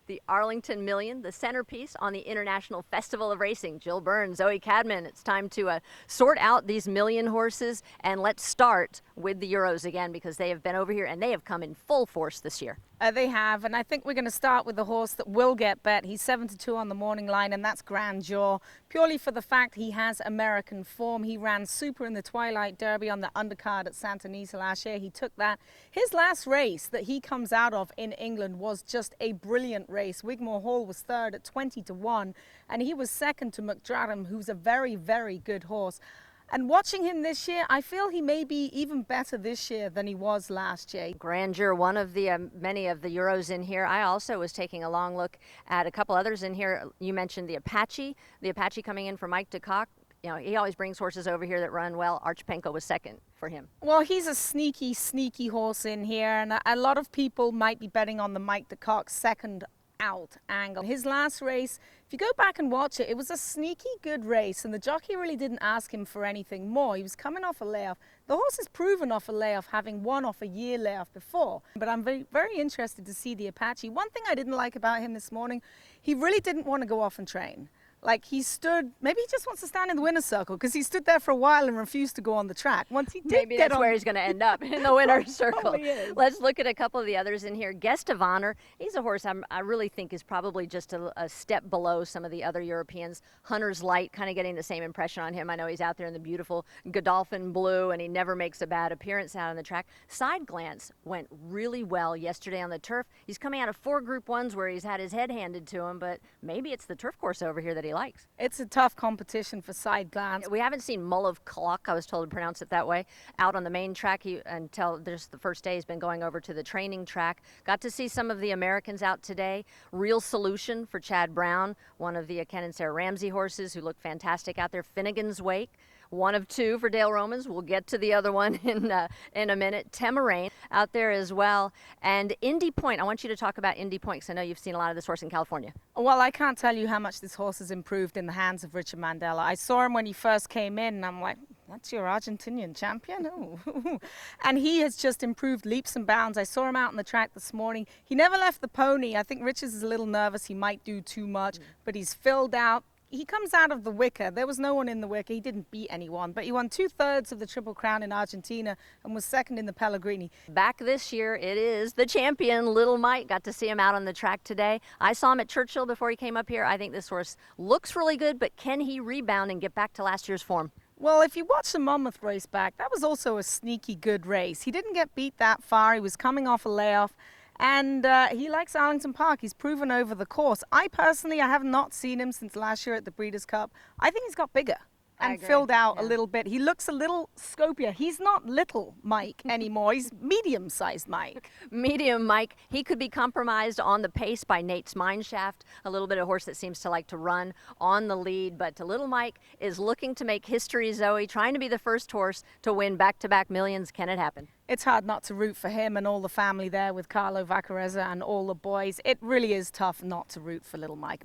The Arlington Million, the centerpiece on the International Festival of Racing. Jill Byrne, Zoe Cadman, it's time to sort out these million horses, and let's start with the Euros again because they have been over here and they have come in full force this year. They have, and I think we're going to start with the horse that will get bet. He's 7-2 on the morning line, and that's Grandeur, purely for the fact he has American form. He ran super in the Twilight Derby on the undercard at Santa Anita last year. He took that. His last race that he comes out of in England was just a brilliant race. Wigmore Hall was third at 20-1, and he was second to McDradham, who's a very, very good horse. And watching him this year, I feel he may be even better this year than he was last year. Grandeur, one of the many of the Euros in here. I also was taking a long look at a couple others in here. You mentioned the Apache coming in for Mike DeCock. You know, he always brings horses over here that run well. Archpenko was second for him. Well, he's a sneaky, sneaky horse in here, and a lot of people might be betting on the Mike DeCock second out angle. His last race, if you go back and watch it, it was a sneaky good race, and the jockey really didn't ask him for anything more. He was coming off a layoff. The horse has proven off a layoff, having won off a year layoff before. But I'm very, very interested to see the Apache. One thing I didn't like about him this morning, he really didn't want to go off and train. Like, he stood, maybe he just wants to stand in the winner's circle because he stood there for a while and refused to go on the track. Once he did maybe get that's on, where he's going to end up, in the winner's circle. Is. Let's look at a couple of the others in here. Guest of Honor, he's a horse I really think is probably just a step below some of the other Europeans. Hunter's Light, kind of getting the same impression on him. I know he's out there in the beautiful Godolphin blue, and he never makes a bad appearance out on the track. Side Glance went really well yesterday on the turf. He's coming out of 4 Group 1s where he's had his head handed to him, but maybe it's the turf course over here that he likes. It's a tough competition for Side Glance. We haven't seen Mull of Clock, I was told to pronounce it that way, out on the main track until just the first day. He's been going over to the training track. Got to see some of the Americans out today. Real Solution for Chad Brown, one of the Ken and Sarah Ramsey horses who look fantastic out there. Finnegan's Wake, 1 of 2 for Dale Romans. We'll get to the other one in a minute. Temerain out there as well. And Indy Point. I want you to talk about Indy Point because I know you've seen a lot of this horse in California. Well, I can't tell you how much this horse has improved in the hands of Richard Mandela. I saw him when he first came in, and I'm like, that's your Argentinian champion? Oh. And he has just improved leaps and bounds. I saw him out on the track this morning. He never left the pony. I think Richards is a little nervous. He might do too much, but he's filled out. He comes out of the wicker. There was no one in the wicker. He didn't beat anyone, but he won 2/3 of the Triple Crown in Argentina and was second in the Pellegrini. Back this year, it is the champion, Little Mike. Got to see him out on the track today. I saw him at Churchill before he came up here. I think this horse looks really good, but can he rebound and get back to last year's form? Well, if you watch the Monmouth race back, that was also a sneaky good race. He didn't get beat that far. He was coming off a layoff. And he likes Arlington Park. He's proven over the course. I have not seen him since last year at the Breeders' Cup. I think he's got bigger and filled out a little bit. He looks a little scopier. He's not little Mike anymore. He's medium-sized Mike. Medium Mike. He could be compromised on the pace by Nate's Mineshaft, a little bit of horse that seems to like to run on the lead. But Little Mike is looking to make history, Zoe, trying to be the first horse to win back-to-back millions. Can it happen? It's hard not to root for him and all the family there with Carlo Vaccarezza and all the boys. It really is tough not to root for Little Mike.